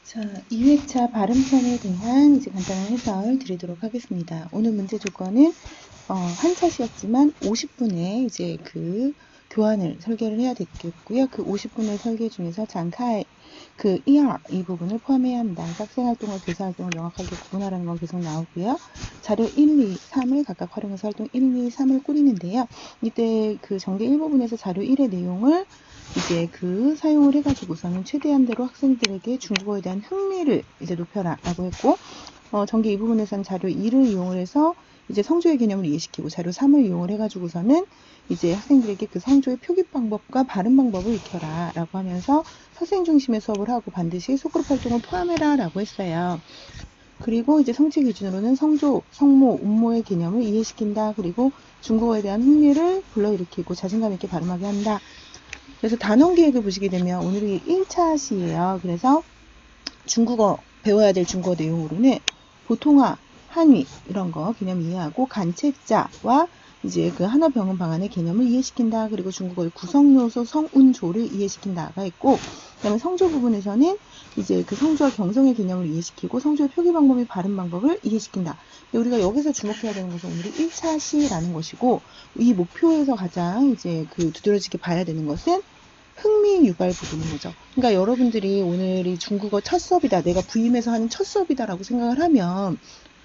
자, 2회차 발음편에 대한 이제 간단한 해설 드리도록 하겠습니다. 오늘 문제 조건은 한 차시였지만 50분의 이제 그 교환을 설계를 해야 되겠고요. 그 50분의 설계 중에서 장카의 그 ER 이 부분을 포함해야 합니다. 학생활동과 교사활동을 명확하게 구분하라는 건 계속 나오고요. 자료 1, 2, 3을 각각 활용해서 활동 1, 2, 3을 꾸리는데요. 이때 그 전개 1부분에서 자료 1의 내용을 이제 그 사용을 해가지고서는 최대한대로 학생들에게 중국어에 대한 흥미를 이제 높여라 라고 했고, 전개 이 부분에서는 자료 2를 이용을 해서 이제 성조의 개념을 이해시키고, 자료 3을 이용을 해가지고서는 이제 학생들에게 그 성조의 표기 방법과 발음 방법을 익혀라 라고 하면서 학생 중심의 수업을 하고 반드시 소그룹 활동을 포함해라 라고 했어요. 그리고 이제 성취 기준으로는 성조, 성모, 음모의 개념을 이해시킨다. 그리고 중국어에 대한 흥미를 불러일으키고 자신감 있게 발음하게 한다. 그래서 단원 계획을 보시게 되면 오늘이 1차 시예요. 그래서 중국어 배워야 될 중국어 내용으로는 보통화, 한위 이런 거 개념 이해하고 간체자와 이제 그 한어 병음 방안의 개념을 이해시킨다. 그리고 중국어의 구성 요소 성운조를 이해시킨다가 있고, 그다음에 성조 부분에서는 이제 그 성조와 경성의 개념을 이해시키고 성조의 표기 방법 및 발음 방법을 이해시킨다. 우리가 여기서 주목해야 되는 것은 오늘이 1차 시라는 것이고, 이 목표에서 가장 이제 그 두드러지게 봐야 되는 것은 흥미 유발 부분인 거죠. 그러니까 여러분들이 오늘이 중국어 첫 수업이다, 내가 부임해서 하는 첫 수업이다라고 생각을 하면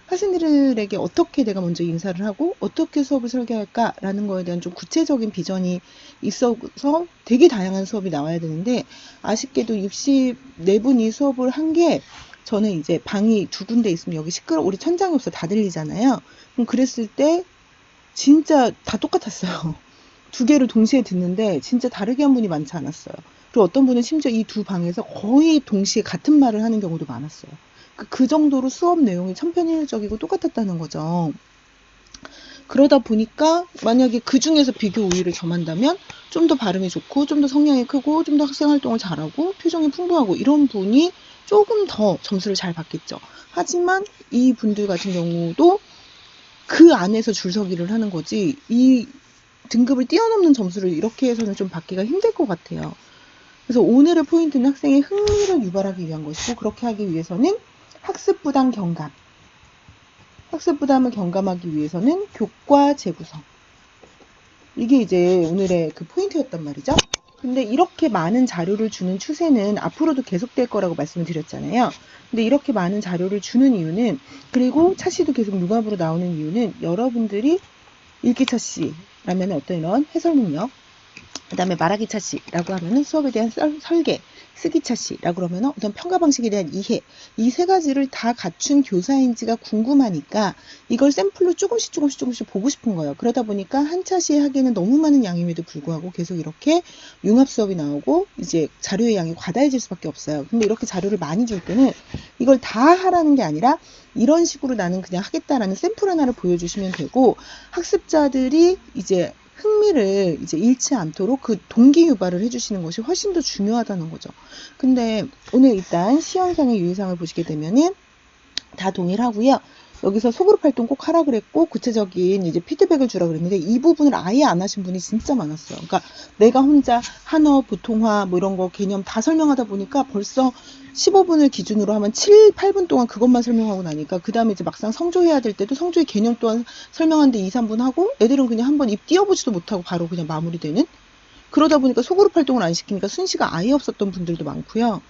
학생들에게 어떻게 내가 먼저 인사를 하고 어떻게 수업을 설계할까라는 거에 대한 좀 구체적인 비전이 있어서 되게 다양한 수업이 나와야 되는데, 아쉽게도 64분이 수업을 한 게, 저는 이제 방이 두 군데 있으면 여기 우리 천장이 없어 다 들리잖아요. 그럼 그랬을 때 진짜 다 똑같았어요. 두 개를 동시에 듣는데 진짜 다르게 한 분이 많지 않았어요. 그리고 어떤 분은 심지어 이 두 방에서 거의 동시에 같은 말을 하는 경우도 많았어요. 그 정도로 수업 내용이 천편일률적이고 똑같았다는 거죠. 그러다 보니까 만약에 그 중에서 비교 우위를 점한다면 좀 더 발음이 좋고 좀 더 성량이 크고 좀 더 학생 활동을 잘하고 표정이 풍부하고 이런 분이 조금 더 점수를 잘 받겠죠. 하지만 이 분들 같은 경우도 그 안에서 줄서기를 하는 거지, 이 등급을 뛰어넘는 점수를 이렇게 해서는 좀 받기가 힘들 것 같아요. 그래서 오늘의 포인트는 학생의 흥미를 유발하기 위한 것이고, 그렇게 하기 위해서는 학습 부담 경감, 학습 부담을 경감하기 위해서는 교과 재구성, 이게 이제 오늘의 그 포인트였단 말이죠. 근데 이렇게 많은 자료를 주는 추세는 앞으로도 계속될 거라고 말씀을 드렸잖아요. 근데 이렇게 많은 자료를 주는 이유는, 그리고 차시도 계속 융합으로 나오는 이유는, 여러분들이 읽기 차시라면 어떤 이런 해설 능력, 그 다음에 말하기 차시라고 하면은 수업에 대한 설계, 쓰기 차시라고 그러면은 어떤 평가 방식에 대한 이해, 이 세 가지를 다 갖춘 교사인지가 궁금하니까 이걸 샘플로 조금씩 보고 싶은 거예요. 그러다 보니까 한 차시에 하기에는 너무 많은 양임에도 불구하고 계속 이렇게 융합 수업이 나오고 이제 자료의 양이 과다해질 수밖에 없어요. 근데 이렇게 자료를 많이 줄 때는 이걸 다 하라는 게 아니라 이런 식으로 나는 그냥 하겠다라는 샘플 하나를 보여주시면 되고, 학습자들이 이제 흥미를 이제 잃지 않도록 그 동기 유발을 해주시는 것이 훨씬 더 중요하다는 거죠. 근데 오늘 일단 시험상의 유의사항을 보시게 되면은 다 동일하고요. 여기서 소그룹 활동 꼭 하라 그랬고 구체적인 이제 피드백을 주라 그랬는데 이 부분을 아예 안 하신 분이 진짜 많았어요. 그러니까 내가 혼자 한어, 보통화 뭐 이런 거 개념 다 설명하다 보니까 벌써 15분을 기준으로 하면 7, 8분 동안 그것만 설명하고 나니까 그 다음에 이제 막상 성조해야 될 때도 성조의 개념 또한 설명하는데 2, 3분 하고 애들은 그냥 한번 입 띄워보지도 못하고 바로 그냥 마무리되는, 그러다 보니까 소그룹 활동을 안 시키니까 순시가 아예 없었던 분들도 많고요.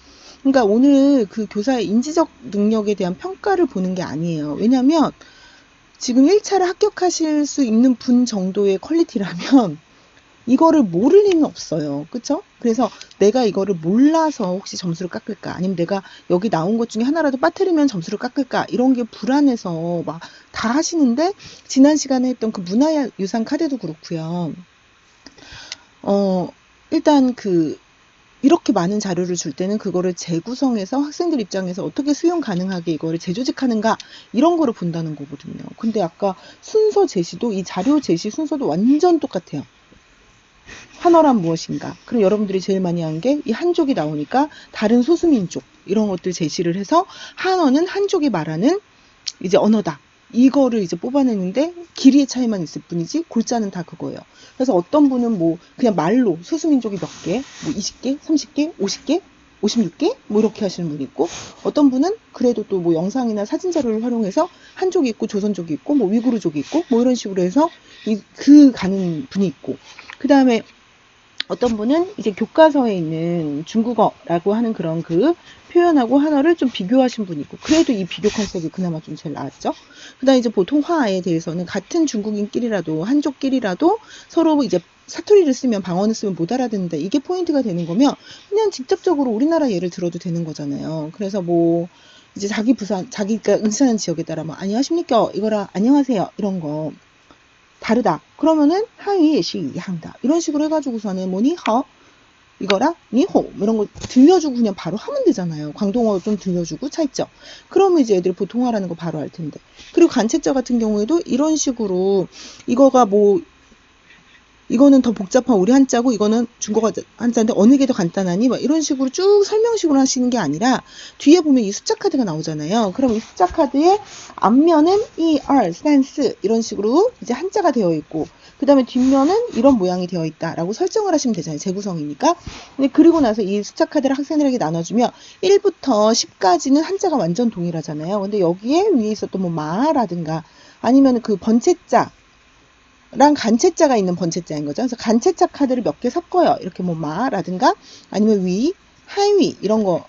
그러니까 오늘 그 교사의 인지적 능력에 대한 평가를 보는 게 아니에요. 왜냐면 지금 1차를 합격하실 수 있는 분 정도의 퀄리티라면 이거를 모를 리는 없어요. 그쵸? 그래서 내가 이거를 몰라서 혹시 점수를 깎을까? 아니면 내가 여기 나온 것 중에 하나라도 빠뜨리면 점수를 깎을까? 이런 게 불안해서 막 다 하시는데, 지난 시간에 했던 그 문화유산 카드도 그렇고요. 일단 이렇게 많은 자료를 줄 때는 그거를 재구성해서 학생들 입장에서 어떻게 수용 가능하게 이거를 재조직하는가, 이런 거를 본다는 거거든요. 근데 아까 순서 제시도, 이 자료 제시 순서도 완전 똑같아요. 한어란 무엇인가. 그럼 여러분들이 제일 많이 한 게 이 한족이 나오니까 다른 소수민족 이런 것들 제시를 해서 한어는 한족이 말하는 이제 언어다, 이거를 이제 뽑아내는데 길이의 차이만 있을 뿐이지 골자는 다 그거예요. 그래서 어떤 분은 뭐 그냥 말로 소수민족이 몇 개, 뭐 20개, 30개, 50개 56개? 뭐 이렇게 하시는 분이 있고, 어떤 분은 그래도 또 뭐 영상이나 사진 자료를 활용해서 한족이 있고 조선족이 있고 뭐 위구르족이 있고 뭐 이런 식으로 해서 가는 분이 있고, 그 다음에 어떤 분은 이제 교과서에 있는 중국어라고 하는 그런 그 표현하고 한어를 좀 비교하신 분이 있고, 그래도 이 비교 컨셉이 그나마 좀 제일 나았죠. 그 다음에 이제 보통 화에 대해서는 같은 중국인끼리라도 한족끼리라도 서로 이제 사투리를 쓰면, 방언을 쓰면 못 알아듣는다, 이게 포인트가 되는 거면 그냥 직접적으로 우리나라 예를 들어도 되는 거잖아요. 그래서 뭐 이제 자기가 응시하는 지역에 따라 뭐 안녕하십니까 이거랑 안녕하세요 이런 거 다르다. 그러면은 하위 예시 이항다. 이런 식으로 해가지고서는 뭐 니허 이거랑 니호 이런 거 들려주고 그냥 바로 하면 되잖아요. 광동어 좀 들려주고 차이점. 그러면 이제 애들이 보통화라는 거 바로 알 텐데. 그리고 간체자 같은 경우에도 이런 식으로 이거가 뭐 이거는 더 복잡한 우리 한자고 이거는 중국어 한자인데 어느 게 더 간단하니 막 이런 식으로 쭉 설명식으로 하시는 게 아니라 뒤에 보면 이 숫자 카드가 나오잖아요. 그럼 이 숫자 카드의 앞면은 1, 2, 3, 4 이런 식으로 이제 한자가 되어 있고, 그 다음에 뒷면은 이런 모양이 되어 있다라고 설정을 하시면 되잖아요. 재구성이니까. 근데 그리고 나서 이 숫자 카드를 학생들에게 나눠주면 1부터 10까지는 한자가 완전 동일하잖아요. 근데 여기에 위에 있었던 뭐 마라든가 아니면 그 번체자 랑 간체자가 있는 번체자인 거죠. 그래서 간체자 카드를 몇 개 섞어요. 이렇게 뭐 마라든가 아니면 위, 하위 이런 거,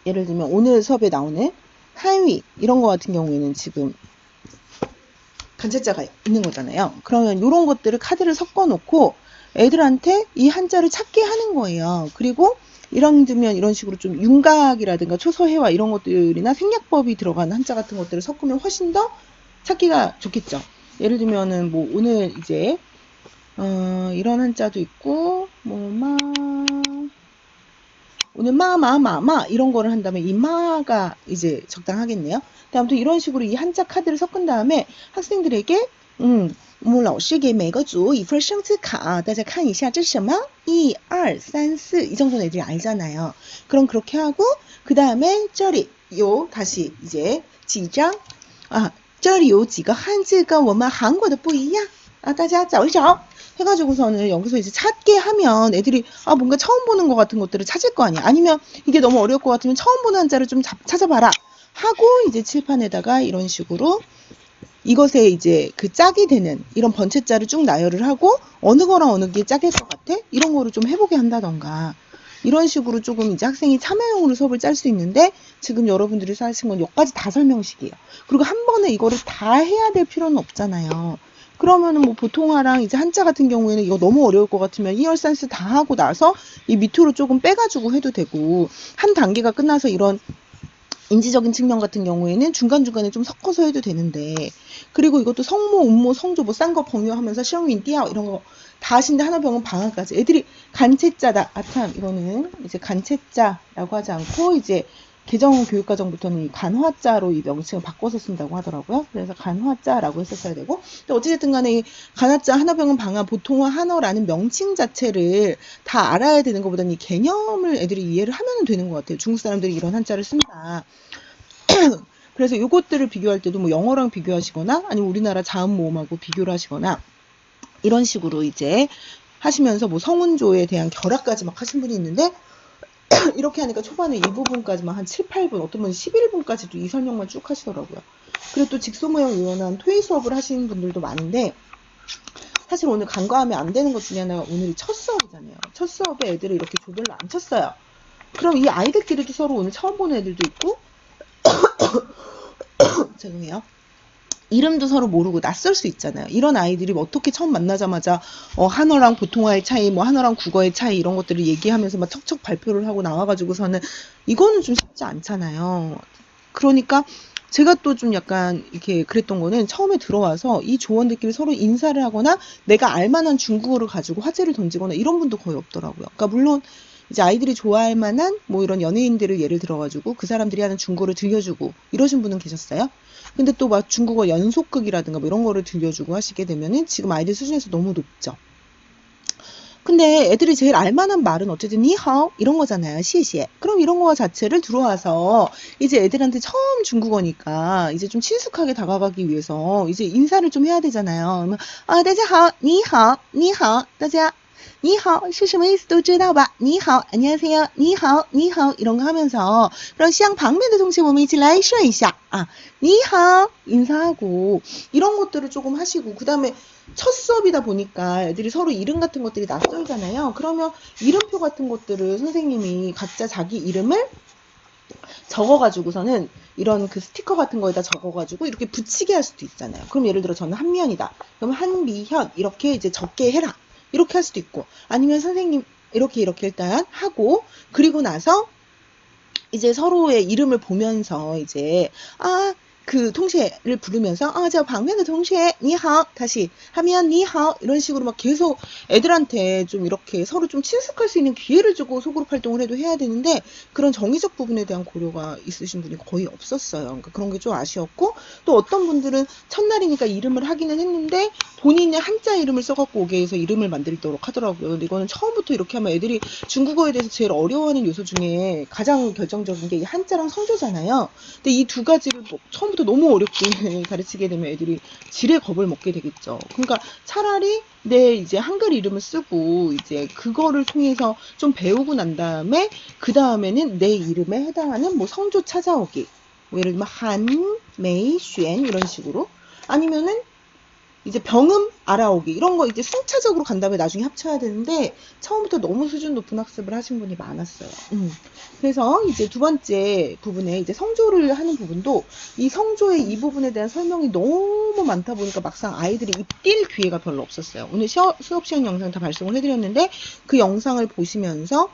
예를 들면 오늘 수업에 나오는 하위 이런 거 같은 경우에는 지금 간체자가 있는 거잖아요. 그러면 이런 것들을 카드를 섞어 놓고 애들한테 이 한자를 찾게 하는 거예요. 그리고 이런 들면 이런 식으로 좀 윤곽이라든가 초서해와 이런 것들이나 생략법이 들어간 한자 같은 것들을 섞으면 훨씬 더 찾기가 좋겠죠. 예를 들면은 뭐 오늘 이제 이런 한자도 있고 뭐 오늘 마 이런 거를 한다면 이 마가 이제 적당하겠네요. 아무튼 이런 식으로 이 한자 카드를 섞은 다음에 학생들에게 我们老师给每个组一份生字卡，大家看一下这是什么？1, 2, 3, 4 이 정도는 애들이 알잖아요. 그럼 그렇게 하고 그 다음에 这里有 다시 이제 几张这里有几个汉字跟我们韩国的不一样大家找一找해가지고서는 여기서 이제 찾게 하면 애들이 뭔가 처음 보는 것 같은 것들을 찾을 거 아니야. 아니면 이게 너무 어려울 것 같으면 처음 보는 한자를 좀 찾아봐라 하고 이제 칠판에다가 이런 식으로 이것에 이제 그 짝이 되는 이런 번체자를 쭉 나열을 하고 어느 거랑 어느 게 짝일 것 같아? 이런 거를 좀 해보게 한다던가 이런 식으로 조금 이제 학생이 참여용으로 수업을 짤 수 있는데, 지금 여러분들이 하신 건 여기까지 다 설명식이에요. 그리고 한 번에 이거를 다 해야 될 필요는 없잖아요. 그러면은 뭐 보통화랑 이제 한자 같은 경우에는 이거 너무 어려울 것 같으면 2열 산스 다 하고 나서 이 밑으로 조금 빼가지고 해도 되고, 한 단계가 끝나서 이런 인지적인 측면 같은 경우에는 중간중간에 좀 섞어서 해도 되는데, 그리고 이것도 성모, 음모, 성조 뭐 싼 거 범유하면서 시험인 띠아 이런 거 다 하신데 하나병은 방학까지 애들이 간체자다. 참 이거는 이제 간체자라고 하지 않고 이제 개정 교육과정부터는 이 간화자로 이 명칭을 바꿔서 쓴다고 하더라고요. 그래서 간화자라고 했었어야 되고, 근데 어찌됐든 간에 이 간화자, 한어병은 방화, 보통화, 한어라는 명칭 자체를 다 알아야 되는 것보다는 이 개념을 애들이 이해를 하면 되는 것 같아요. 중국 사람들이 이런 한자를 쓴다. 그래서 요것들을 비교할 때도 뭐 영어랑 비교하시거나 아니면 우리나라 자음 모음하고 비교를 하시거나 이런 식으로 이제 하시면서 뭐 성운조에 대한 결합까지 막 하신 분이 있는데, 이렇게 하니까 초반에 이 부분까지만 한 7, 8분, 어떤 분은 11분까지도 이 설명만 쭉 하시더라고요. 그리고 또 직소모형 유연한 토의 수업을 하시는 분들도 많은데, 사실 오늘 간과하면 안 되는 것 중에 하나가 오늘이 첫 수업이잖아요. 첫 수업에 애들을 이렇게 조별로 안 쳤어요. 그럼 이 아이들끼리도 서로 오늘 처음 보는 애들도 있고 죄송해요. 이름도 서로 모르고 낯설 수 있잖아요. 이런 아이들이 어떻게 처음 만나자마자 한어랑 보통화의 차이, 뭐 한어랑 국어의 차이 이런 것들을 얘기하면서 막 척척 발표를 하고 나와가지고서는 이거는 좀 쉽지 않잖아요. 그러니까 제가 또 좀 약간 이렇게 그랬던 거는 처음에 들어와서 이 조원들끼리 서로 인사를 하거나 내가 알만한 중국어를 가지고 화제를 던지거나 이런 분도 거의 없더라고요. 그러니까 물론 이제 아이들이 좋아할 만한 뭐 이런 연예인들을 예를 들어가지고 그 사람들이 하는 중국어를 들려주고 이러신 분은 계셨어요. 근데 또 막 중국어 연속극이라든가 뭐 이런 거를 들려주고 하시게 되면은 지금 아이들 수준에서 너무 높죠. 근데 애들이 제일 알만한 말은 어쨌든 니하오 이런 거잖아요. 시시에. 그럼 이런 거 자체를 들어와서 이제 애들한테 처음 중국어니까 이제 좀 친숙하게 다가가기 위해서 이제 인사를 좀 해야 되잖아요. 大家好,你好,你好,大家你好是什么意思都知道吧？你好 안녕하세요 你好你好 이런 거 하면서 그럼 시장 방면의 동시에 몸을一起来说一下 你好 인사하고 이런 것들을 조금 하시고 그 다음에 첫 수업이다 보니까 애들이 서로 이름 같은 것들이 낯설잖아요. 그러면 이름표 같은 것들을 선생님이 각자 자기 이름을 적어가지고서는 이런 그 스티커 같은 거에다 적어가지고 이렇게 붙이게 할 수도 있잖아요. 그럼 예를 들어 저는 한미연이다. 그럼 한미현 이렇게 이제 적게 해라. 이렇게 할 수도 있고 아니면 선생님 이렇게 일단 하고 그리고 나서 이제 서로의 이름을 보면서 이제 그 동시에를 부르면서 저 방면의 동시에 니하오 다시 하면 니하오 이런 식으로 막 계속 애들한테 좀 이렇게 서로 좀 친숙할 수 있는 기회를 주고 소그룹 활동을 해도 해야 되는데 그런 정의적 부분에 대한 고려가 있으신 분이 거의 없었어요. 그러니까 그런 게 좀 아쉬웠고 또 어떤 분들은 첫날이니까 이름을 하기는 했는데 본인의 한자 이름을 써갖고 오게 해서 이름을 만들도록 하더라고요. 근데 이거는 처음부터 이렇게 하면 애들이 중국어에 대해서 제일 어려워하는 요소 중에 가장 결정적인 게 이 한자랑 성조잖아요. 근데 이 두 가지를 처음부터 너무 어렵게 가르치게 되면 애들이 지레 겁을 먹게 되겠죠. 그러니까 차라리 내 이제 한글 이름을 쓰고 이제 그거를 통해서 좀 배우고 난 다음에 그 다음에는 내 이름에 해당하는 뭐 성조 찾아오기 뭐 예를 들면 한, 메이, 쉔 이런 식으로 아니면은 이제 병음 알아오기 이런 거 이제 순차적으로 간 다음에 나중에 합쳐야 되는데 처음부터 너무 수준 높은 학습을 하신 분이 많았어요. 그래서 이제 두 번째 부분에 이제 성조를 하는 부분도 이 성조의 이 부분에 대한 설명이 너무 많다 보니까 막상 아이들이 입뛸 기회가 별로 없었어요. 오늘 수업 시간 영상 다 발송을 해드렸는데 그 영상을 보시면서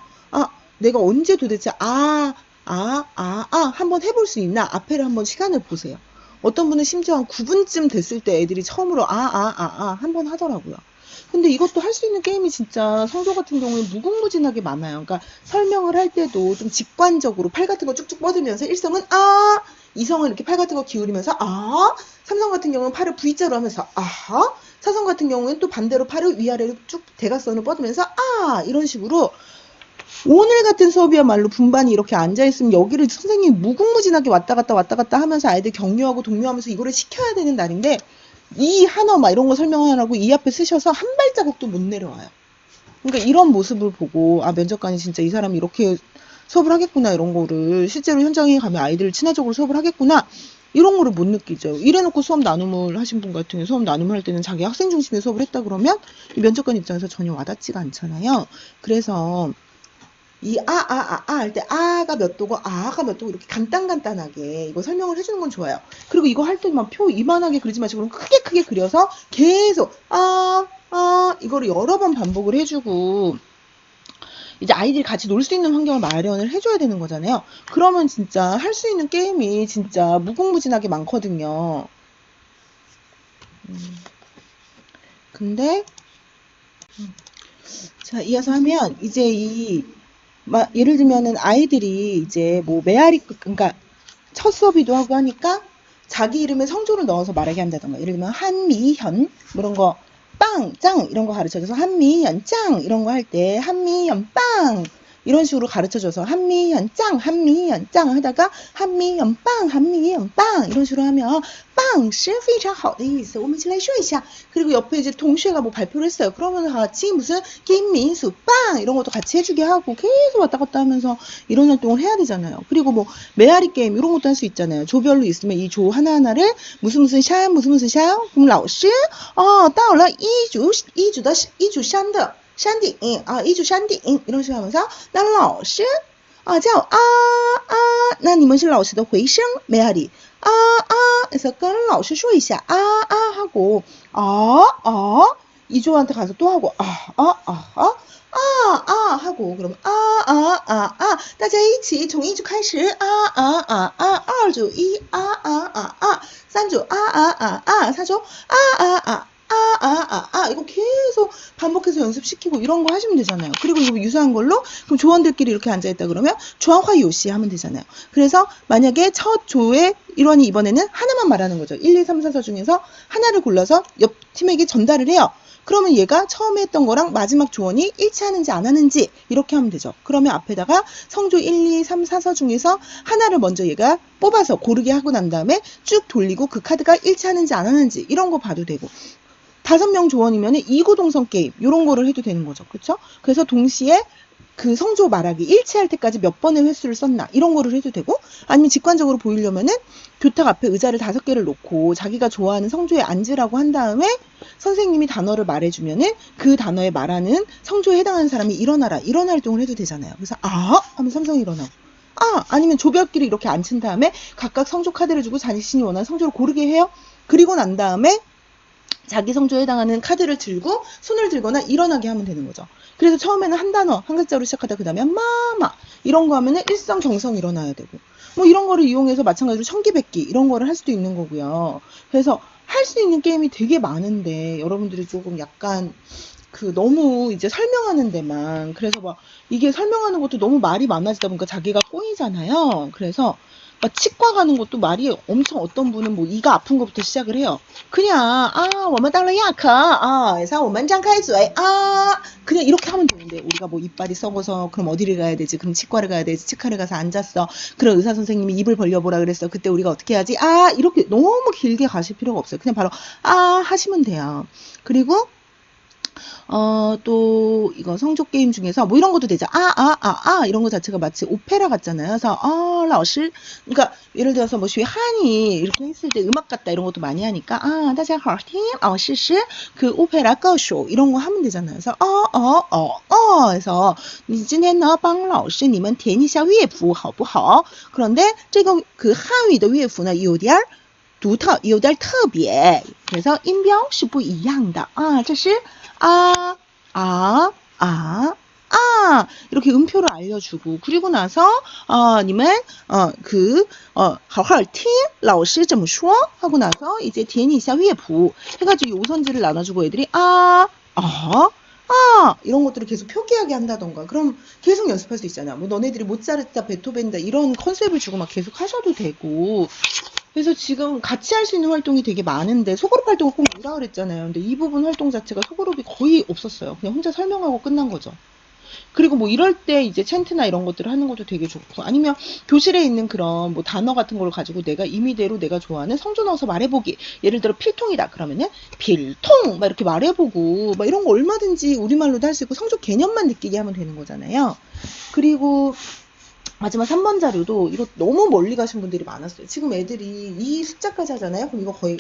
내가 언제 도대체 한번 해볼 수 있나 앞에를 한번 시간을 보세요. 어떤 분은 심지어 한 9분쯤 됐을 때 애들이 처음으로 한번 하더라고요. 근데 이것도 할 수 있는 게임이 진짜 성조 같은 경우에 무궁무진하게 많아요. 그러니까 설명을 할 때도 좀 직관적으로 팔 같은 거 쭉쭉 뻗으면서 일성은 이성은 이렇게 팔 같은 거 기울이면서 삼성 같은 경우는 팔을 V자로 하면서 사성 같은 경우는 또 반대로 팔을 위아래로 쭉 대각선을 뻗으면서 이런 식으로 오늘 같은 수업이야말로 분반이 이렇게 앉아있으면 여기를 선생님이 무궁무진하게 왔다 갔다 하면서 아이들 격려하고 독려하면서 이거를 시켜야 되는 날인데 이 한어 막 이런 거 설명하라고 이 앞에 쓰셔서 한 발자국도 못 내려와요. 그러니까 이런 모습을 보고 면접관이 진짜 이 사람이 이렇게 수업을 하겠구나 이런 거를 실제로 현장에 가면 아이들 친화적으로 수업을 하겠구나 이런 거를 못 느끼죠. 이래놓고 수업 나눔을 하신 분 같은 경우 수업 나눔을 할 때는 자기 학생 중심의 수업을 했다 그러면 이 면접관 입장에서 전혀 와닿지가 않잖아요. 그래서 이 할 때 아가 몇 도고 아가 몇 도고 이렇게 간단하게 이거 설명을 해주는 건 좋아요. 그리고 이거 할 때만 표 이만하게 그리지 마시고 크게 그려서 계속 이거를 여러 번 반복을 해주고 이제 아이들이 같이 놀 수 있는 환경을 마련을 해줘야 되는 거잖아요. 그러면 진짜 할 수 있는 게임이 진짜 무궁무진하게 많거든요. 근데 자 이어서 하면 이제 예를 들면은 아이들이 이제 뭐 메아리 그러니까 첫 수업이기도 하고 하니까 자기 이름에 성조를 넣어서 말하게 한다던가 예를 들면 한미현 이런 거 빵, 짱 이런 거 가르쳐줘서 한미현 짱 이런 거 할 때 한미현 빵 이런 식으로 가르쳐줘서 한미현 짱 하다가 한미현 빵 이런 식으로 하면 빵是非常好的意思我们一起来说一下 그리고 옆에 이제 동시에가 뭐 발표를 했어요. 그러면 같이 무슨 김민수 빵 이런 것도 같이 해주게 하고 계속 왔다 갔다 하면서 이런 활동을 해야 되잖아요. 그리고 뭐 메아리 게임 이런 것도 할 수 있잖아요. 조별로 있으면 이 조 하나하나를 무슨 샤 그럼 老师到了一组山的山顶一组山顶 이런 식으로 하면서 난 老师叫那你们是老师的回声메아리 그래서 跟老师说一下하고 이조한테 가서 또 하고 하고 그럼 大家一起从一组开始二组一三组四组이거 계속 반복해서 연습시키고 이런 거 하시면 되잖아요. 그리고 이거 유사한 걸로 그럼 조원들끼리 이렇게 앉아있다 그러면 조원화 요시 하면 되잖아요. 그래서 만약에 첫 조의 일원이 이번에는 하나만 말하는 거죠. 1, 2, 3, 4 중에서 하나를 골라서 옆 팀에게 전달을 해요. 그러면 얘가 처음에 했던 거랑 마지막 조언이 일치하는지 안 하는지 이렇게 하면 되죠. 그러면 앞에다가 성조 1, 2, 3, 4서 중에서 하나를 먼저 얘가 뽑아서 고르게 하고 난 다음에 쭉 돌리고 그 카드가 일치하는지 안 하는지 이런 거 봐도 되고 5명 조원이면 이구동성 게임 이런 거를 해도 되는 거죠. 그렇죠? 그래서 동시에 그 성조 말하기 일치할 때까지 몇 번의 횟수를 썼나 이런 거를 해도 되고, 아니면 직관적으로 보이려면은 교탁 앞에 의자를 5개를 놓고 자기가 좋아하는 성조에 앉으라고 한 다음에 선생님이 단어를 말해주면은 그 단어에 말하는 성조에 해당하는 사람이 일어나라 이런 활동을 해도 되잖아요. 그래서 하면 삼성이 일어나고, 아니면 조별끼리 이렇게 앉힌 다음에 각각 성조 카드를 주고 자신이 원하는 성조를 고르게 해요. 그리고 난 다음에 자기 성조에 해당하는 카드를 들고 손을 들거나 일어나게 하면 되는 거죠. 그래서 처음에는 한 단어, 한 글자로 시작하다 그 다음에 마마 이런 거 하면은 일성정성 일어나야 되고, 뭐 이런 거를 이용해서 마찬가지로 천기백기 이런 거를 할 수도 있는 거고요. 그래서 할 수 있는 게임이 되게 많은데 여러분들이 조금 약간 너무 이제 설명하는 데만, 그래서 막 이게 설명하는 것도 너무 말이 많아지다 보니까 자기가 꼬이잖아요. 그래서 막 치과 가는 것도 말이 엄청, 어떤 분은 뭐 이가 아픈 것부터 시작을 해요. 그냥 我们当了牙科 그래서 我们张开嘴 그냥 이렇게 하면 되는데, 우리가 뭐 이빨이 썩어서 그럼 어디를 가야 되지? 그럼 치과를 가야 되지? 치과를 가서 앉았어. 그럼 의사 선생님이 입을 벌려보라 그랬어. 그때 우리가 어떻게 해야지? 이렇게 너무 길게 가실 필요가 없어요. 그냥 바로 하시면 돼요. 그리고 또 이거 성조 게임 중에서 뭐 이런 것도 되죠. 이런 거 자체가 마치 오페라 같잖아요. 그래서 라오시, 그러니까 예를 들어서 뭐 한이 이렇게 했을 때 음악 같다 이런 것도 많이 하니까 大家好听 试试 그 오페라歌手 이런 거 하면 되잖아요. 그래서 그래서 你今天呢帮老师你们填一下乐谱好不好? 그런데 这个그 한위的乐谱呢有点独特，有点特别， 그래서 音标是不一样的这是이렇게 음표를 알려주고, 그리고 나서 你们好好听老师怎么说 하고 나서 이제 填一下乐谱 해가지고 요선지를 나눠주고 애들이 이런 것들을 계속 표기하게 한다던가, 그럼 계속 연습할 수 있잖아. 뭐 너네들이 모차르트다 베토벤다 이런 컨셉을 주고 막 계속 하셔도 되고. 그래서 지금 같이 할 수 있는 활동이 되게 많은데, 소그룹 활동을 꼭 넣으라 그랬잖아요. 근데 이 부분 활동 자체가 소그룹이 거의 없었어요. 그냥 혼자 설명하고 끝난 거죠. 그리고 뭐 이럴 때 이제 챈트나 이런 것들을 하는 것도 되게 좋고, 아니면 교실에 있는 그런 뭐 단어 같은 걸 가지고 내가 임의대로 내가 좋아하는 성조 넣어서 말해보기. 예를 들어 필통이다 그러면은 필통 막 이렇게 말해보고, 막 이런 거 얼마든지 우리말로도 할 수 있고 성조 개념만 느끼게 하면 되는 거잖아요. 그리고 마지막 3번 자료도 이거 너무 멀리 가신 분들이 많았어요. 지금 애들이 이 숫자까지 하잖아요. 그럼 이거 거의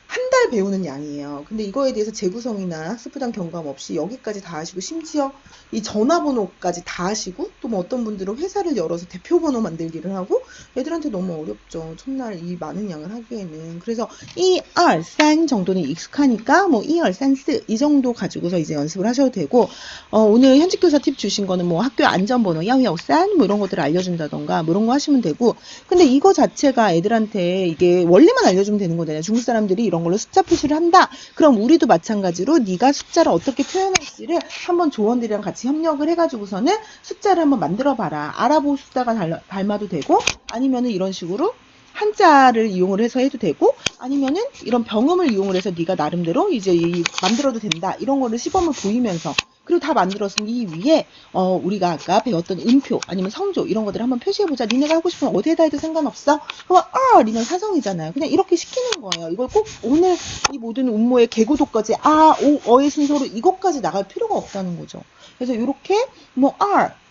한 달 배우는 양이에요. 근데 이거에 대해서 재구성이나 학습부담 경감 없이 여기까지 다 하시고, 심지어 이 전화번호까지 다 하시고, 또 뭐 어떤 분들은 회사를 열어서 대표번호 만들기를 하고, 애들한테 너무 어렵죠. 첫날 이 많은 양을 하기에는. 그래서 1, 2, 3 정도는 익숙하니까 뭐 1, 2, 3, 4 이 정도 가지고서 이제 연습을 하셔도 되고, 오늘 현직교사 팁 주신 거는 뭐 학교 안전번호 123 뭐 이런 것들을 알려준다던가 뭐 이런 거 하시면 되고, 근데 이거 자체가 애들한테 이게 원리만 알려주면 되는 거잖아요. 중국 사람들이 이런 걸로 숫자 표시를 한다. 그럼 우리도 마찬가지로 네가 숫자를 어떻게 표현할지를 한번 조원들이랑 같이 협력을 해가지고서는 숫자를 한번 만들어봐라. 알아보고 숫자가 닮아도 되고, 아니면은 이런 식으로 한자를 이용을 해서 해도 되고, 아니면은 이런 병음을 이용을 해서 네가 나름대로 이제 만들어도 된다. 이런 거를 시범을 보이면서, 그리고 다 만들었으니 이 위에 우리가 아까 배웠던 음표 아니면 성조 이런 것들을 한번 표시해보자. 니네가 하고 싶으면 어디에다 해도 상관없어. 그럼 니는 사성이잖아요. 그냥 이렇게 시키는 거예요. 이걸 꼭 오늘 이 모든 운모의 개고도까지 어의 순서로 이것까지 나갈 필요가 없다는 거죠. 그래서 이렇게 뭐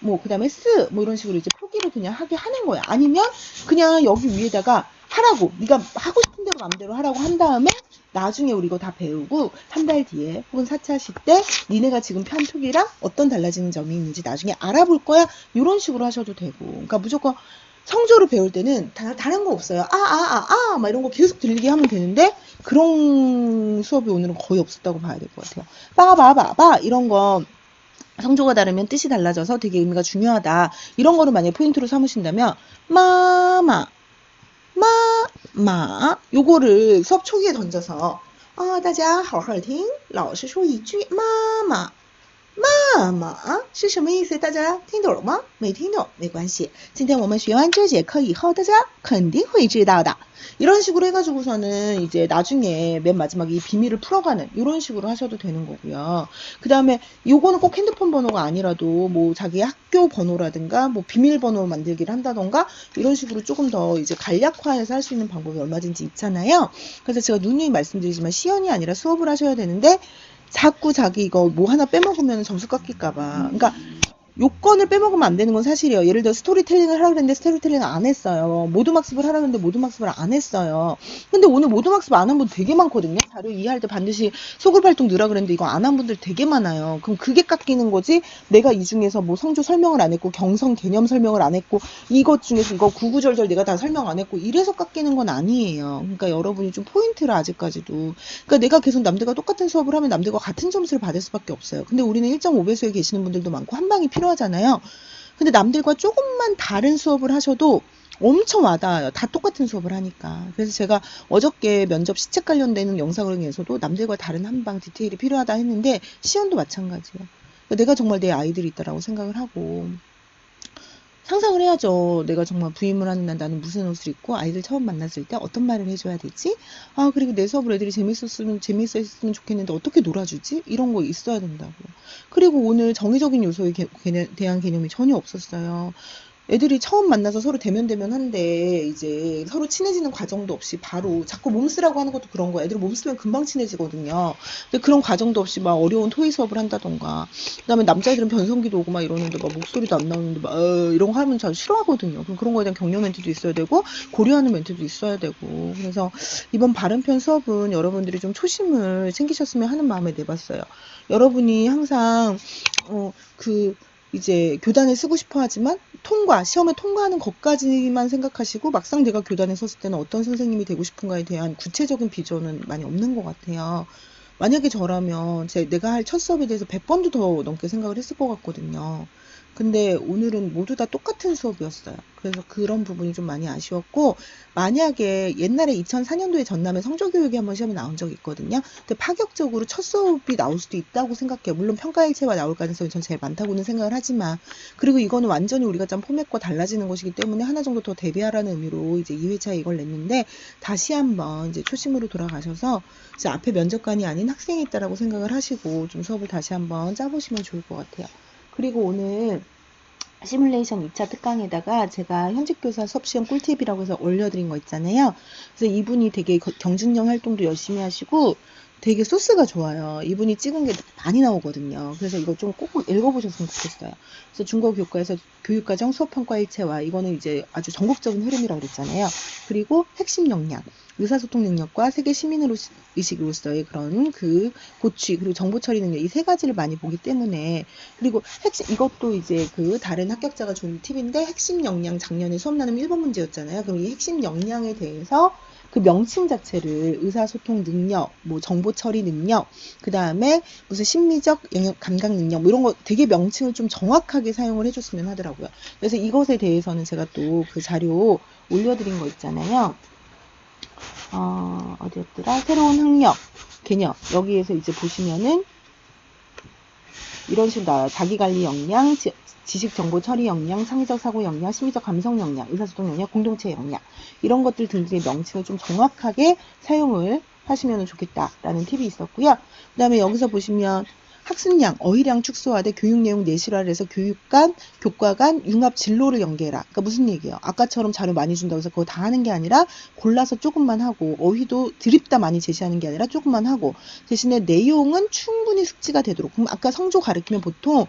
뭐 그다음에 뭐 이런 식으로 이제 표기를 그냥 하게 하는 거야. 아니면 그냥 여기 위에다가 하라고, 네가 하고 싶은 대로 마음대로 하라고 한 다음에 나중에 우리 이거 다 배우고 한 달 뒤에 혹은 4차 실 때 니네가 지금 편 표기랑 어떤 달라지는 점이 있는지 나중에 알아볼 거야. 이런 식으로 하셔도 되고. 그러니까 무조건 성조를 배울 때는 다른 거 없어요. 막 이런 거 계속 들리게 하면 되는데, 그런 수업이 오늘은 거의 없었다고 봐야 될 것 같아요. 빠바바바 이런 거 성조가 다르면 뜻이 달라져서 되게 의미가 중요하다. 이런 거를 만약에 포인트로 삼으신다면 마마 요거를 수업 초기에 던져서 大家好好听老师说一句妈妈妈妈是什么意思？大家听懂了吗？没听懂没关系。今天我们学完这节课以后，大家肯定会知道的。이런 식으로 해가지고서는 이제 나중에 맨 마지막에 이 비밀을 풀어가는 이런 식으로 하셔도 되는 거고요. 그 다음에 요거는 꼭 핸드폰 번호가 아니라도 뭐 자기 학교 번호라든가 뭐 비밀번호 만들기를 한다던가 이런 식으로 조금 더 이제 간략화해서 할 수 있는 방법이 얼마든지 있잖아요. 그래서 제가 누누이 말씀드리지만 시연이 아니라 수업을 하셔야 되는데 자꾸 자기 이거 뭐 하나 빼먹으면 점수 깎일까봐. 그러니까 요건을 빼먹으면 안 되는 건 사실이에요. 예를 들어 스토리텔링을 하라고 했는데 스토리텔링을 안 했어요. 모두학습을 하라고 했는데 모두학습을 안 했어요. 근데 오늘 모두학습 안 한 분 되게 많거든요. 자료 이해할 때 반드시 소글발동 넣으라 그랬는데 이거 안 한 분들 되게 많아요. 그럼 그게 깎이는 거지. 내가 이 중에서 뭐 성조 설명을 안 했고 경성 개념 설명을 안 했고 이것 중에서 이거 구구절절 내가 다 설명 안 했고 이래서 깎이는 건 아니에요. 그러니까 여러분이 좀 포인트를 아직까지도. 그러니까 내가 계속 남들과 똑같은 수업을 하면 남들과 같은 점수를 받을 수밖에 없어요. 근데 우리는 1.5배수에 계시는 분들도 많고 한 방이 필요하잖아요. 근데 남들과 조금만 다른 수업을 하셔도 엄청 와닿아요. 다 똑같은 수업을 하니까. 그래서 제가 어저께 면접 시책 관련되는 영상을 위해서도 남들과 다른 한방 디테일이 필요하다 했는데 시연도 마찬가지예요. 그러니까 내가 정말 내 아이들이 있다라고 생각을 하고 상상을 해야죠. 내가 정말 부임을 하는 날 나는 무슨 옷을 입고 아이들 처음 만났을 때 어떤 말을 해줘야 되지? 아, 그리고 내 수업을 애들이 재밌었으면 좋겠는데 어떻게 놀아주지? 이런 거 있어야 된다고요. 그리고 오늘 정의적인 요소에 대한 개념이 전혀 없었어요. 애들이 처음 만나서 서로 대면대면한데 이제 서로 친해지는 과정도 없이 바로 자꾸 몸 쓰라고 하는 것도 그런 거야. 애들 몸 쓰면 금방 친해지거든요. 근데 그런 과정도 없이 막 어려운 토의 수업을 한다던가. 그다음에 남자애들은 변성기도 오고 막 이러는데 막 목소리도 안 나오는데 막 이런 거 하면 저 싫어하거든요. 그럼 그런 거에 대한 격려 멘트도 있어야 되고 고려하는 멘트도 있어야 되고. 그래서 이번 발음편 수업은 여러분들이 좀 초심을 챙기셨으면 하는 마음에 내봤어요. 여러분이 항상 이제 교단에 쓰고 싶어 하지만 시험에 통과하는 것까지만 생각하시고 막상 내가 교단에 섰을 때는 어떤 선생님이 되고 싶은가에 대한 구체적인 비전은 많이 없는 것 같아요. 만약에 저라면 내가 할 첫 수업에 대해서 100번도 더 넘게 생각을 했을 것 같거든요. 근데 오늘은 모두 다 똑같은 수업이었어요. 그래서 그런 부분이 좀 많이 아쉬웠고, 만약에 옛날에 2004년도에 전남에 성조교육이 한번 시험이 나온 적이 있거든요. 근데 파격적으로 첫 수업이 나올 수도 있다고 생각해요. 물론 평가일체가 나올 가능성이 전 제일 많다고는 생각을 하지만, 그리고 이거는 완전히 우리가 짠 포맷과 달라지는 것이기 때문에 하나 정도 더 대비하라는 의미로 이제 2회차에 이걸 냈는데, 다시 한번 이제 초심으로 돌아가셔서 이제 앞에 면접관이 아닌 학생이 있다라고 생각을 하시고 좀 수업을 다시 한번 짜보시면 좋을 것 같아요. 그리고 오늘 시뮬레이션 2차 특강에다가 제가 현직교사 수업시험 꿀팁이라고 해서 올려드린 거 있잖아요. 그래서 이분이 되게 경중령 활동도 열심히 하시고 되게 소스가 좋아요. 이분이 찍은 게 많이 나오거든요. 그래서 이거 좀 꼭 읽어보셨으면 좋겠어요. 그래서 중고교과에서 교육과정 수업평가 일체화, 이거는 이제 아주 전국적인 흐름이라고 그랬잖아요. 그리고 핵심 역량, 의사소통 능력과 세계 시민의식으로서의 그런 그 고취, 그리고 정보 처리 능력, 이 세 가지를 많이 보기 때문에, 그리고 이것도 이제 그 다른 합격자가 준 팁인데, 핵심 역량 작년에 수업 나눔 1번 문제였잖아요. 그럼 이 핵심 역량에 대해서 그 명칭 자체를 의사소통 능력, 뭐 정보 처리 능력, 그 다음에 무슨 심리적 영역 감각 능력, 뭐 이런 거 되게 명칭을 좀 정확하게 사용을 해줬으면 하더라고요. 그래서 이것에 대해서는 제가 또 그 자료 올려드린 거 있잖아요. 어디였더라? 새로운 학력, 개념. 여기에서 이제 보시면은 이런 식으로 나와요. 자기관리 역량, 지식 정보 처리 역량, 창의적 사고 역량, 심리적 감성 역량, 의사소통 역량, 공동체 역량, 이런 것들 등등의 명칭을 좀 정확하게 사용을 하시면 좋겠다라는 팁이 있었고요. 그 다음에 여기서 보시면 학습량, 어휘량 축소화돼 교육내용 내실화를 해서 교육간, 교과 간 융합 진로를 연계해라. 그러니까 무슨 얘기예요? 아까처럼 자료 많이 준다고 해서 그거 다 하는 게 아니라 골라서 조금만 하고, 어휘도 드립다 많이 제시하는 게 아니라 조금만 하고, 대신에 내용은 충분히 숙지가 되도록. 그럼 아까 성조 가르치면 보통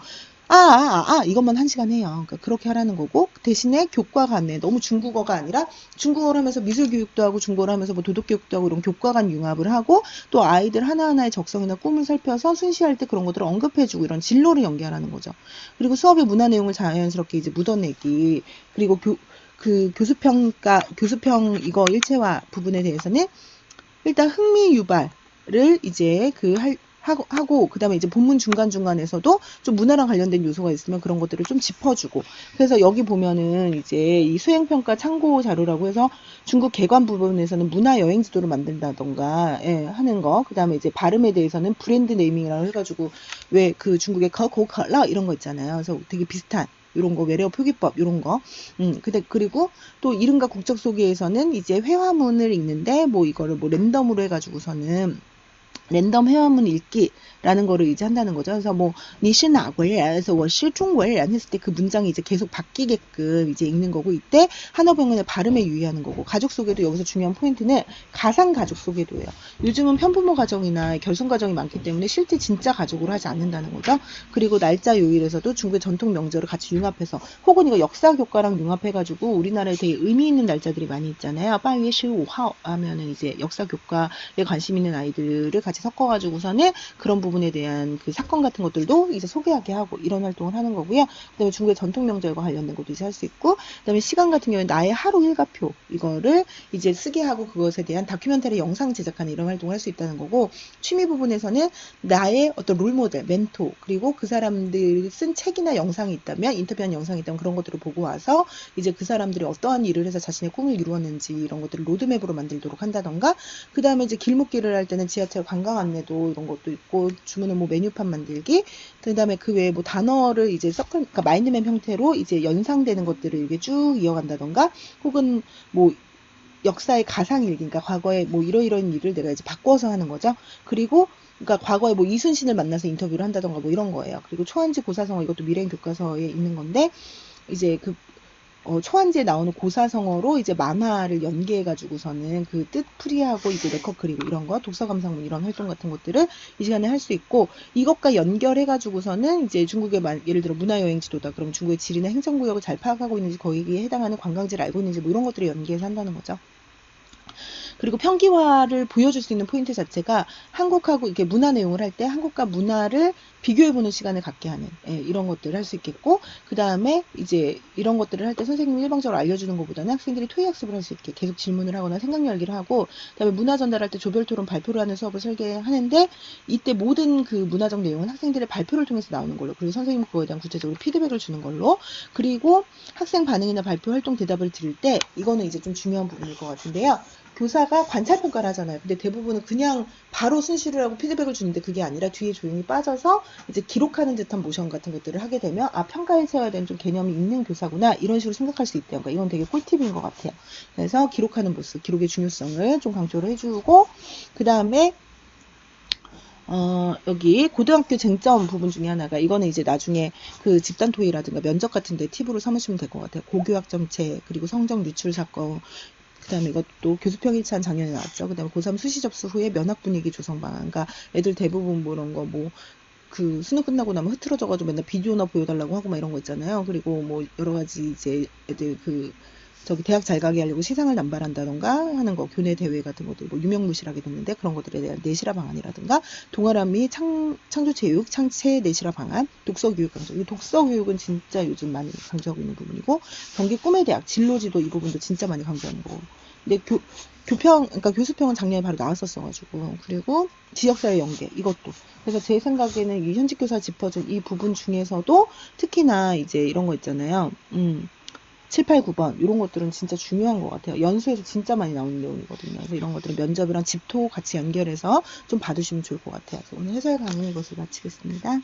이것만 1시간 해요. 그러니까 그렇게 하라는 거고, 대신에 교과 간에 너무 중국어가 아니라 중국어를 하면서 미술교육도 하고 중국어를 하면서 뭐 도덕교육도 하고 이런 교과 간 융합을 하고, 또 아이들 하나하나의 적성이나 꿈을 살펴서 순시할 때 그런 것들을 언급해주고 이런 진로를 연계하라는 거죠. 그리고 수업의 문화 내용을 자연스럽게 이제 묻어내기, 그리고 교수평 이거 일체화 부분에 대해서는 일단 흥미 유발을 이제 하고 그다음에 이제 본문 중간중간에서도 좀 문화랑 관련된 요소가 있으면 그런 것들을 좀 짚어주고. 그래서 여기 보면은 이제 이 수행평가 참고 자료라고 해서 중국 개관 부분에서는 문화 여행 지도를 만든다던가 하는 거. 그다음에 이제 발음에 대해서는 브랜드 네이밍이라고 해가지고 왜 그 중국의 거코컬러 이런 거 있잖아요. 그래서 되게 비슷한 이런 거 외래어 표기법 이런 거. 그리고 또 이름과 국적 소개에서는 이제 회화문을 읽는데 뭐 이거를 뭐 랜덤으로 해가지고서는 랜덤 회화문 읽기라는 거를 이제 한다는 거죠. 그래서 뭐, 你是哪国人?我是中国人 했을 때 그 문장이 이제 계속 바뀌게끔 이제 읽는 거고, 이때 한어병원의 발음에 유의하는 거고, 가족 소개도 여기서 중요한 포인트는 가상 가족 소개도예요. 요즘은 편부모 가정이나 결손 가정이 많기 때문에 실제 진짜 가족으로 하지 않는다는 거죠. 그리고 날짜 요일에서도 중국의 전통 명절을 같이 융합해서, 혹은 이거 역사 교과랑 융합해가지고 우리나라에 되게 의미 있는 날짜들이 많이 있잖아요. 8월 15일 하면은 이제 역사 교과에 관심 있는 아이들을 같이 섞어가지고서는 그런 부분에 대한 그 사건 같은 것들도 이제 소개하게 하고 이런 활동을 하는 거고요. 그다음에 중국의 전통 명절과 관련된 것도 이제 할 수 있고, 그다음에 시간 같은 경우에 나의 하루 일과표 이거를 이제 쓰게 하고 그것에 대한 다큐멘터리 영상 제작하는 이런 활동을 할 수 있다는 거고, 취미 부분에서는 나의 어떤 롤모델, 멘토, 그리고 그 사람들이 쓴 책이나 영상이 있다면, 인터뷰한 영상이 있다면 그런 것들을 보고 와서 이제 그 사람들이 어떠한 일을 해서 자신의 꿈을 이루었는지 이런 것들을 로드맵으로 만들도록 한다던가, 그 다음에 이제 길목길을 할 때는 지하철 관광 안내도 이런 것도 있고, 주문은 뭐 메뉴판 만들기, 그 다음에 그 외에 뭐 단어를 이제 그러니까 마인드맵 형태로 이제 연상되는 것들을 이렇게 쭉 이어간다던가, 혹은 뭐 역사의 가상일기, 그러니까 과거에 뭐 이러이러한 일을 내가 이제 바꿔서 하는 거죠. 그리고 그러니까 과거에 뭐 이순신을 만나서 인터뷰를 한다던가 뭐 이런 거예요. 그리고 초안지 고사성어, 이것도 미래인 교과서에 있는 건데, 이제 그 초안지에 나오는 고사성어로 이제 만화를 연계해가지고서는 그 뜻 풀이하고 이제 네컷 그리고 이런 거, 독서 감상문 이런 활동 같은 것들을 이 시간에 할 수 있고, 이것과 연결해가지고서는 이제 중국의 예를 들어 문화여행 지도다. 그럼 중국의 지리나 행정구역을 잘 파악하고 있는지, 거기에 해당하는 관광지를 알고 있는지 뭐 이런 것들을 연계해서 한다는 거죠. 그리고 평기화를 보여줄 수 있는 포인트 자체가 한국하고 이렇게 문화 내용을 할 때 한국과 문화를 비교해보는 시간을 갖게 하는 이런 것들을 할 수 있겠고, 그 다음에 이제 이런 것들을 할 때 선생님이 일방적으로 알려주는 것보다는 학생들이 토의 학습을 할 수 있게 계속 질문을 하거나 생각 열기를 하고, 그 다음에 문화 전달할 때 조별 토론 발표를 하는 수업을 설계하는데, 이때 모든 그 문화적 내용은 학생들의 발표를 통해서 나오는 걸로, 그리고 선생님은 그거에 대한 구체적으로 피드백을 주는 걸로, 그리고 학생 반응이나 발표 활동 대답을 드릴 때 이거는 이제 좀 중요한 부분일 것 같은데요. 교사가 관찰평가를 하잖아요. 근데 대부분은 그냥 바로 순시를 하고 피드백을 주는데, 그게 아니라 뒤에 조용히 빠져서 이제 기록하는 듯한 모션 같은 것들을 하게 되면, 아, 평가에 세워야 되는 좀 개념이 있는 교사구나, 이런 식으로 생각할 수 있대요. 그러니까 이건 되게 꿀팁인 것 같아요. 그래서 기록하는 모습, 기록의 중요성을 좀 강조를 해주고, 그 다음에 여기 고등학교 쟁점 부분 중에 하나가, 이거는 이제 나중에 그 집단 토의라든가 면접 같은 데 팁으로 삼으시면 될 것 같아요. 고교학 정책, 그리고 성적 유출 사건, 그 다음에 이것도 교수평 1차는 작년에 나왔죠. 그 다음에 고3 수시 접수 후에 면학 분위기 조성 방안. 그러니까 애들 대부분 뭐 이런 거 뭐 그 수능 끝나고 나면 흐트러져가지고 맨날 비디오나 보여달라고 하고 막 이런 거 있잖아요. 그리고 뭐 여러 가지 이제 애들 저기 대학 잘 가게 하려고 시상을 남발한다던가 하는 거, 교내 대회 같은 것들 뭐 유명무실하게 됐는데 그런 것들에 대한 내실화 방안이라든가, 동아람 및 창조체육 창체 내실화 방안, 독서교육 강조. 이 독서교육은 진짜 요즘 많이 강조하고 있는 부분이고, 경기 꿈의 대학 진로지도 이 부분도 진짜 많이 강조하는 거고. 근데 그러니까 교수평은 작년에 바로 나왔었어가지고, 그리고 지역사회 연계 이것도. 그래서 제 생각에는 이 현직 교사 짚어준 이 부분 중에서도 특히나 이제 이런 거 있잖아요. 7, 8, 9번 이런 것들은 진짜 중요한 것 같아요. 연수에서 진짜 많이 나오는 내용이거든요. 그래서 이런 것들은 면접이랑 집토 같이 연결해서 좀 봐두시면 좋을 것 같아요. 그래서 오늘 해설 강의 이것을 마치겠습니다.